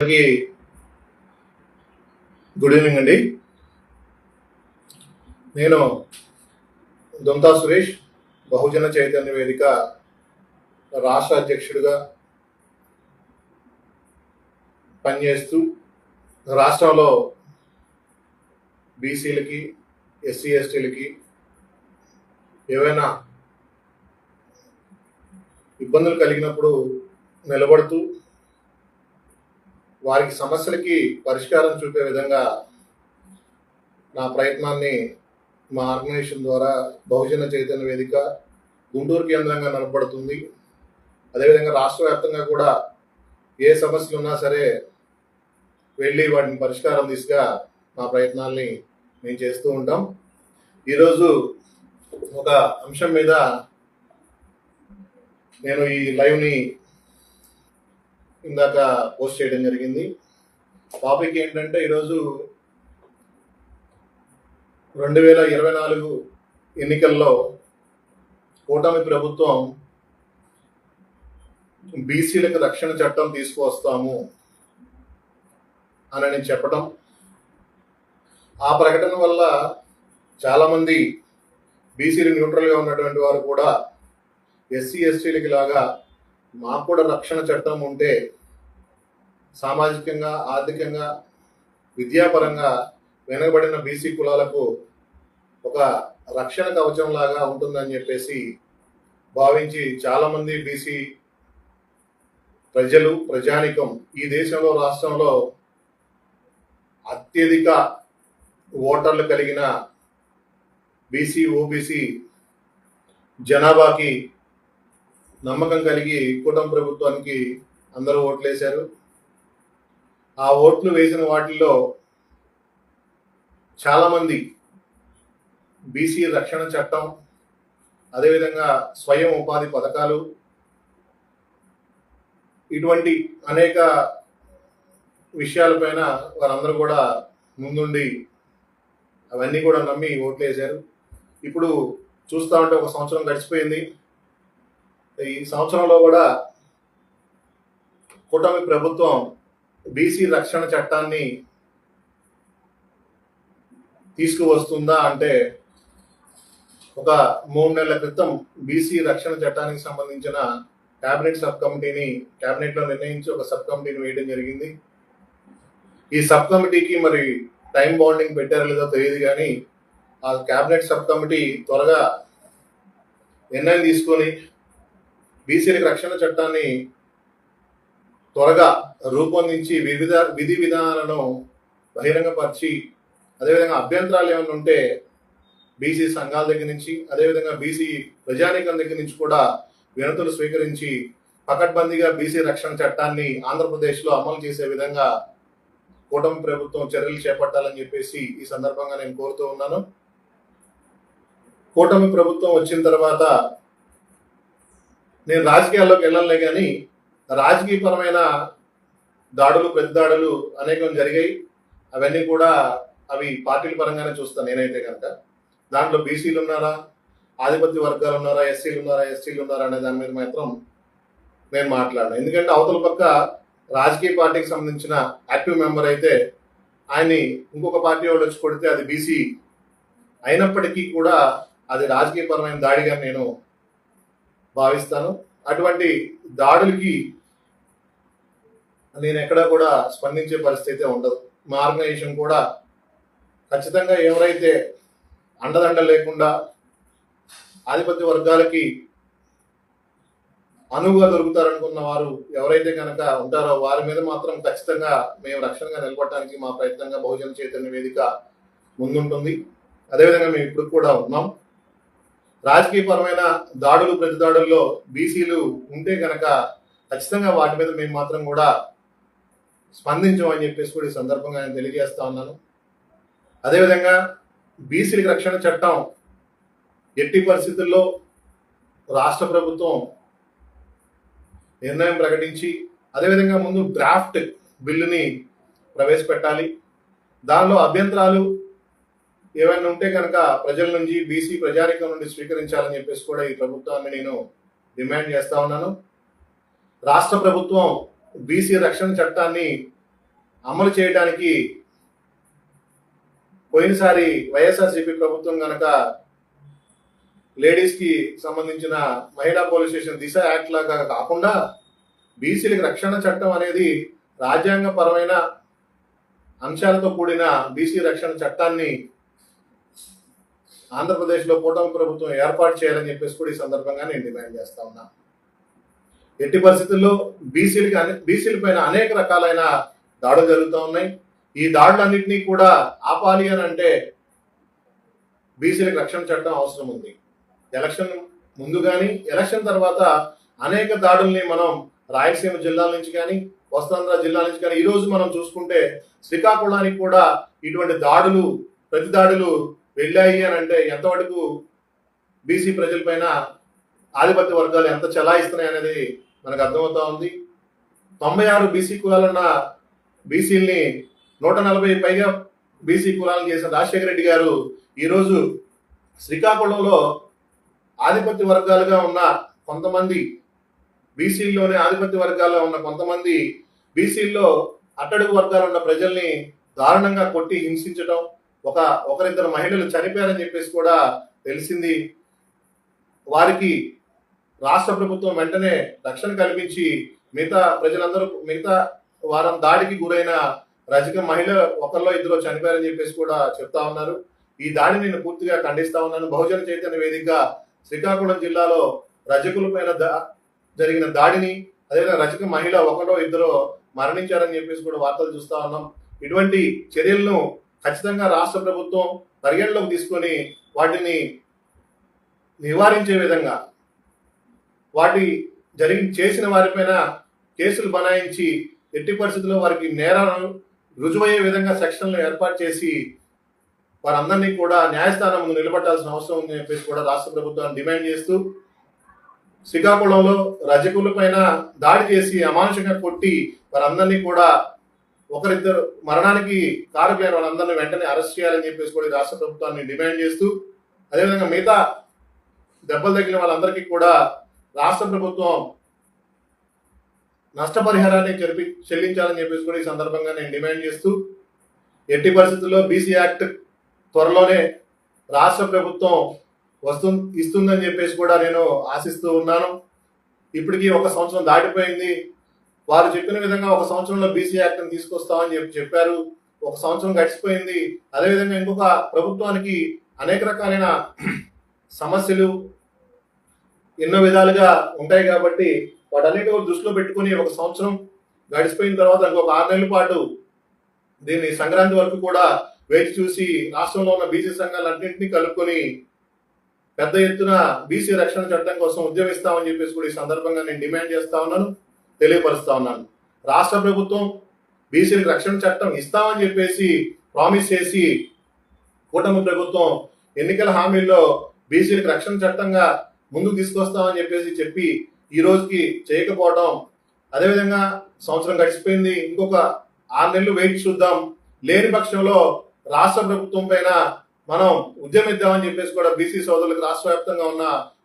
అందరికీ good evening అండి. నేను దొంతా సురేష్, బహుజన చైతన్య వేదిక రాష్ట్ర అధ్యక్షుడిగా పనిచేస్తూ రాష్ట్రంలో బీసీలకి, ఎస్సీ ఎస్టీలకి ఏవైనా ఇబ్బందులు కలిగినప్పుడు నిలబడుతూ వారికి సమస్యలకి పరిష్కారం చూపే విధంగా నా ప్రయత్నాన్ని మా ఆర్గనైజేషన్ ద్వారా బహుజన చైతన్య వేదిక గుంటూరు కేంద్రంగా నడపబడుతుంది. అదేవిధంగా రాష్ట్ర వ్యాప్తంగా కూడా ఏ సమస్యలు ఉన్నా సరే వెళ్ళి వాటిని పరిష్కారం దిశగా మా ప్రయత్నాల్ని మేము చేస్తూ ఉంటాం. ఈరోజు ఒక అంశం మీద నేను ఈ లైవ్ని ఇందాక పోస్ట్ చేయడం జరిగింది. టాపిక్ ఏంటంటే ఈరోజు 2024 ఎన్నికల్లో కూటమి ప్రభుత్వం బీసీలకు రక్షణ చట్టం తీసుకువస్తాము అని చెప్పడం, ఆ ప్రకటన వల్ల చాలామంది బీసీలు న్యూట్రల్గా ఉన్నటువంటి వారు కూడా ఎస్సీ ఎస్టీలకి లాగా మాకు కూడా రక్షణ చట్టం ఉంటే సామాజికంగా, ఆర్థికంగా, విద్యాపరంగా వెనుకబడిన బీసీ కులాలకు ఒక రక్షణ కవచం లాగా ఉంటుందని చెప్పేసి భావించి చాలామంది బీసీ ప్రజలు, ప్రజానికం ఈ దేశంలో, రాష్ట్రంలో అత్యధిక ఓటర్లు కలిగిన బీసీ, ఓబీసీ జనాభాకి నమ్మకం కలిగి కూటమి ప్రభుత్వానికి అందరూ ఓట్లేశారు. ఆ ఓట్లు వేసిన వాటిల్లో చాలామంది బీసీ రక్షణ చట్టం, అదేవిధంగా స్వయం ఉపాధి పథకాలు, ఇటువంటి అనేక విషయాలపైన వారందరూ కూడా ముందుండి అవన్నీ కూడా నమ్మి ఓట్లేశారు. ఇప్పుడు చూస్తూ ఉంటే ఒక సంవత్సరం గడిచిపోయింది. ఈ సంవత్సరంలో కూడా కూటమి ప్రభుత్వం బీసీ రక్షణ చట్టాన్ని తీసుకువస్తుందా అంటే, ఒక 3 నెలల క్రితం బీసీ రక్షణ చట్టానికి సంబంధించిన క్యాబినెట్ సబ్ కమిటీని క్యాబినెట్లో నిర్ణయించి ఒక సబ్ కమిటీని వేయడం జరిగింది. ఈ సబ్ కమిటీకి మరి టైం బౌండింగ్ పెట్టారో లేదో తెలియదు, కానీ ఆ క్యాబినెట్ సబ్ కమిటీ త్వరగా నిర్ణయం తీసుకొని బీసీలకు రక్షణ చట్టాన్ని త్వరగా రూపొందించి విధి విధానాలను బహిరంగపరిచి, అదేవిధంగా అభ్యంతరాలు ఏమైనా ఉంటే బీసీ సంఘాల దగ్గర నుంచి, అదేవిధంగా బీసీ ప్రజానీకం దగ్గర నుంచి కూడా వినతులు స్వీకరించి పకడ్బందీగా బీసీ రక్షణ చట్టాన్ని ఆంధ్రప్రదేశ్లో అమలు చేసే విధంగా కూటమి ప్రభుత్వం చర్యలు చేపట్టాలని చెప్పేసి ఈ సందర్భంగా నేను కోరుతూ ఉన్నాను. కూటమి ప్రభుత్వం వచ్చిన తర్వాత నేను రాజకీయాల్లోకి వెళ్ళలే, కానీ రాజకీయపరమైన దాడులు, ప్రతిదాడులు అనేకం జరిగాయి. అవన్నీ కూడా అవి పార్టీల పరంగానే చూస్తాను నేనైతే కనుక. దాంట్లో బీసీలు ఉన్నారా, ఆధిపత్య వర్గాలు ఉన్నారా, ఎస్సీలు ఉన్నారా, ఎస్టీలు ఉన్నారా అనే దాని మీద మాత్రం నేను మాట్లాడను. ఎందుకంటే అవతల పక్క రాజకీయ పార్టీకి సంబంధించిన యాక్టివ్ మెంబర్ అయితే ఆయన్ని ఇంకొక పార్టీ వాళ్ళు వచ్చి కొడితే అది బీసీ అయినప్పటికీ కూడా అది రాజకీయపరమైన దాడిగా నేను భావిస్తాను. అటువంటి దాడులకి నేను ఎక్కడా కూడా స్పందించే పరిస్థితి ఉండదు. మా ఆర్గనైజేషన్ కూడా ఖచ్చితంగా ఎవరైతే అండదండ లేకుండా ఆధిపత్య వర్గాలకి అనువుగా దొరుకుతారనుకున్న వారు ఎవరైతే కనుక ఉంటారో వారి మీద మాత్రం ఖచ్చితంగా మేము రక్షణగా నిలబడటానికి మా ప్రయత్నంగా బహుజన చైతన్య వేదిక ముందుంటుంది. అదేవిధంగా మేము ఇప్పుడు కూడా ఉన్నాం. రాజకీయపరమైన దాడులు, ప్రతిదాడుల్లో బీసీలు ఉంటే కనుక ఖచ్చితంగా వాటి మీద మేము మాత్రం కూడా స్పందించమని చెప్పేసి కూడా ఈ సందర్భంగా నేను తెలియజేస్తా ఉన్నాను. అదేవిధంగా బీసీలకు రక్షణ చట్టం ఎట్టి పరిస్థితుల్లో రాష్ట్ర ప్రభుత్వం నిర్ణయం ప్రకటించి, అదేవిధంగా ముందు డ్రాఫ్ట్ బిల్లుని ప్రవేశపెట్టాలి. దానిలో అభ్యంతరాలు ఏమైనా ఉంటే కనుక ప్రజల నుంచి, బీసీ ప్రజానికం నుండి స్వీకరించాలని చెప్పేసి కూడా ఈ ప్రభుత్వాన్ని నేను డిమాండ్ చేస్తా ఉన్నాను. రాష్ట్ర ప్రభుత్వం బీసీ రక్షణ చట్టాన్ని అమలు చేయడానికి పోయినసారి వైఎస్ఆర్సీపీ ప్రభుత్వం కనుక లేడీస్ కి సంబంధించిన మహిళా పోలీస్ స్టేషన్ దిశ యాక్ట్ లాగా కాకుండా బీసీలకు రక్షణ చట్టం అనేది రాజ్యాంగపరమైన అంశాలతో కూడిన బీసీ రక్షణ చట్టాన్ని ఆంధ్రప్రదేశ్లో కూటమి ప్రభుత్వం ఏర్పాటు చేయాలని చెప్పేసి కూడా ఈ సందర్భంగా నేను డిమాండ్ చేస్తా ఉన్నా. ఎట్టి పరిస్థితుల్లో బీసీల పైన అనేక రకాలైన దాడులు జరుగుతూ ఉన్నాయి. ఈ దాడులన్నింటినీ కూడా ఆపాలి అని అంటే బీసీలకు రక్షణ చట్టం అవసరం ఉంది. ఎలక్షన్ ముందు కానీ ఎలక్షన్ తర్వాత అనేక దాడుల్ని మనం రాయలసీమ జిల్లాల నుంచి కానీ కోస్తాంధ్ర జిల్లా నుంచి కానీ ఈరోజు మనం చూసుకుంటే శ్రీకాకుళానికి కూడా ఇటువంటి దాడులు ప్రతి దాడులు వెళ్ళాయి అని అంటే ఎంతవరకు బీసీ ప్రజలపైన ఆధిపత్య వర్గాలు ఎంత చెలాయిస్తున్నాయి అనేది మనకు అర్థమవుతా ఉంది. 96 బీసీ కులాలున్న బీసీల్ని 140 పైగా బీసీ కులాలను చేసిన రాజశేఖర రెడ్డి గారు ఈరోజు శ్రీకాకుళంలో ఆధిపత్య వర్గాలుగా ఉన్న కొంతమంది బీసీల్లోనే ఆధిపత్య వర్గాల్లో ఉన్న కొంతమంది బీసీల్లో అట్టడుగు వర్గాలు ఉన్న ప్రజల్ని దారుణంగా కొట్టి హింసించడం, ఒకరిద్దరు మహిళలు చనిపోయారని చెప్పేసి కూడా తెలిసింది. వారికి రాష్ట్ర ప్రభుత్వం వెంటనే రక్షణ కల్పించి మిగతా వారం దాడికి గురైన రజక మహిళ ఒకరిలో ఇద్దరు చనిపోయారని చెప్పేసి కూడా చెప్తా ఉన్నారు. ఈ దాడిని నేను పూర్తిగా ఖండిస్తా ఉన్నాను. బహుజన చైతన్య వేదికగా శ్రీకాకుళం జిల్లాలో రజకుల పైన జరిగిన దాడిని, అదేవిధంగా రజక మహిళ ఒకరో ఇద్దరు మరణించారని చెప్పేసి కూడా వార్తలు చూస్తా ఉన్నాం. ఇటువంటి చర్యలను ఖచ్చితంగా రాష్ట్ర ప్రభుత్వం పరిగణలోకి తీసుకొని వాటిని నివారించే విధంగా చేసిన వారిపైన కేసులు బనాయించి ఎట్టి పరిస్థితుల్లో వారికి నేరాలను రుజువయ్యే విధంగా సెక్షన్లు ఏర్పాటు చేసి వారందరినీ కూడా న్యాయస్థానం ముందు నిలబెట్టాల్సిన అవసరం ఉందని చెప్పేసి కూడా రాష్ట్ర ప్రభుత్వాన్ని డిమాండ్ చేస్తూ శ్రీకాకుళంలో రజకుల పైన దాడి చేసి అమానుషంగా కొట్టి వారందరినీ కూడా ఒకరిద్దరు మరణానికి కారకులైన వాళ్ళందరినీ వెంటనే అరెస్ట్ చేయాలని చెప్పేసి కూడా రాష్ట్ర ప్రభుత్వాన్ని డిమాండ్ చేస్తూ, అదేవిధంగా మిగతా దెబ్బలు తగిలిన వాళ్ళందరికీ కూడా రాష్ట్ర ప్రభుత్వం నష్టపరిహారాన్ని చెల్లించాలని చెప్పేసి కూడా ఈ సందర్భంగా నేను డిమాండ్ చేస్తూ, ఎట్టి పరిస్థితుల్లో బీసీ యాక్ట్ త్వరలోనే రాష్ట్ర ప్రభుత్వం ఇస్తుందని చెప్పేసి కూడా నేను ఆశిస్తూ ఉన్నాను. ఇప్పటికీ 1 సంవత్సరం దాటిపోయింది. వారు చెప్పిన విధంగా 1 సంవత్సరంలో బీసీ యాక్ట్ని తీసుకొస్తామని చెప్పారు. 1 సంవత్సరం గడిచిపోయింది. అదేవిధంగా ఇంకొక ప్రభుత్వానికి అనేక రకాలైన సమస్యలు ఎన్నో విధాలుగా ఉంటాయి కాబట్టి వాటన్నిటి దృష్టిలో పెట్టుకుని 1 సంవత్సరం గడిచిపోయిన తర్వాత ఇంకొక 6 నెలల పాటు దీన్ని సంక్రాంతి వరకు కూడా వేచి చూసి రాష్ట్రంలో ఉన్న బీసీ సంఘాలన్నింటినీ కలుపుకొని పెద్ద ఎత్తున బీసీ రక్షణ చట్టం కోసం ఉద్యమిస్తామని చెప్పేసి కూడా ఈ సందర్భంగా నేను డిమాండ్ చేస్తా ఉన్నాను, తెలియపరుస్తా ఉన్నాను. రాష్ట్ర ప్రభుత్వం బీసీలకు రక్షణ చట్టం ఇస్తామని చెప్పేసి ప్రామిస్ చేసి కూటమి ప్రభుత్వం ఎన్నికల హామీల్లో బీసీలకు రక్షణ చట్టంగా ముందుకు తీసుకొస్తామని చెప్పి ఈ రోజుకి చేయకపోవడం, అదేవిధంగా సంవత్సరం గడిచిపోయింది, ఇంకొక 6 నెలలు వెయిట్ చూద్దాం, లేని పక్షంలో రాష్ట్ర ప్రభుత్వం పైన మనం ఉద్యమిద్దామని చెప్పేసి కూడా బీసీ సోదరులకు రాష్ట్ర వ్యాప్తంగా ఉన్న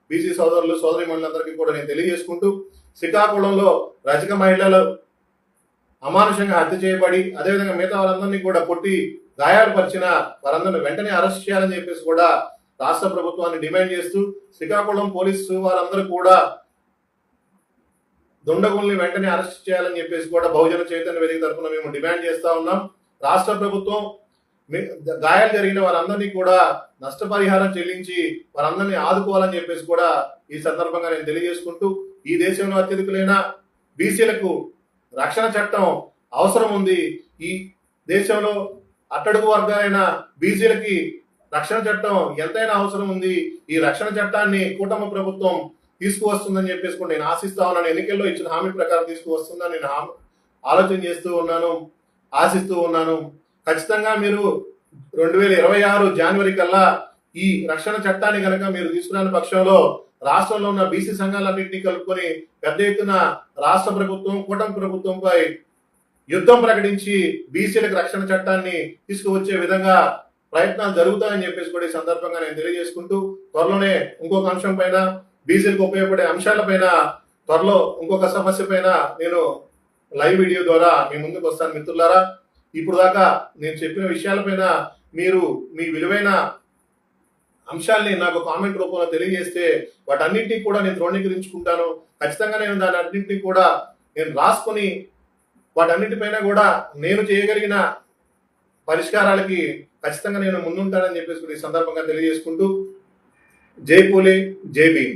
బీసీ సోదరులు సోదరీమణులందరికీ కూడా నేను తెలియజేసుకుంటూ, శ్రీకాకుళంలో రజక మహిళలు అమానుషంగా హత్య చేయబడి అదేవిధంగా మిగతా వారందరినీ కూడా కొట్టి గాయాలు పరిచిన వారందరినీ వెంటనే అరెస్ట్ చేయాలని చెప్పేసి కూడా రాష్ట్ర ప్రభుత్వాన్ని డిమాండ్ చేస్తూ, శ్రీకాకుళం పోలీసు వారందరూ కూడా దుండగుల్ని వెంటనే అరెస్ట్ చేయాలని చెప్పేసి కూడా బహుజన చైతన్య వేదిక తరఫున మేము డిమాండ్ చేస్తా ఉన్నాం. రాష్ట్ర ప్రభుత్వం గాయాలు జరిగిన వారందరినీ కూడా నష్టపరిహారం చెల్లించి వారందరినీ ఆదుకోవాలని చెప్పేసి కూడా ఈ సందర్భంగా నేను తెలియజేసుకుంటూ, ఈ దేశంలో అత్యధికులైన బీసీలకు రక్షణ చట్టం అవసరం ఉంది. ఈ దేశంలో అట్టడుగు వర్గాలైన బీసీలకి రక్షణ చట్టం ఎంతైనా అవసరం ఉంది. ఈ రక్షణ చట్టాన్ని కూటమి ప్రభుత్వం తీసుకువస్తుందని చెప్పేసి కూడా నేను ఆశిస్తా ఉన్నాను. ఎన్నికల్లో ఇచ్చిన హామీ ప్రకారం తీసుకువస్తుందని నేను ఆలోచన చేస్తూ ఉన్నాను, ఆశిస్తూ ఉన్నాను. ఖచ్చితంగా మీరు 2026 జనవరి కల్లా ఈ రక్షణ చట్టాన్ని కనుక మీరు తీసుకురాని పక్షంలో రాష్ట్రంలో ఉన్న బీసీ సంఘాలన్నింటినీ కలుపుకొని పెద్ద ఎత్తున రాష్ట్ర ప్రభుత్వం కూటమి ప్రభుత్వంపై యుద్ధం ప్రకటించి బీసీలకు రక్షణ చట్టాన్ని తీసుకువచ్చే విధంగా ప్రయత్నాలు జరుగుతాయని చెప్పేసి కూడా ఈ సందర్భంగా నేను తెలియజేసుకుంటూ, త్వరలోనే ఇంకొక అంశం పైన బీసీలకు ఉపయోగపడే అంశాలపైన త్వరలో ఇంకొక సమస్య పైన నేను లైవ్ వీడియో ద్వారా మీ ముందుకు వస్తాను మిత్రులారా. ఇప్పుడు దాకా నేను చెప్పిన విషయాలపైన మీరు మీ విలువైన అంశాల్ని నాకు కామెంట్ రూపంలో తెలియజేస్తే వాటన్నింటినీ కూడా నేను ధృవీకరించుకుంటాను. ఖచ్చితంగా నేను దాని అన్నింటినీ కూడా నేను రాసుకొని వాటన్నిటిపైన కూడా నేను చేయగలిగిన పరిష్కారాలకి ఖచ్చితంగా నేను ముందుంటానని చెప్పేసి ఈ సందర్భంగా తెలియజేసుకుంటూ జై పూలే జై భీమ్.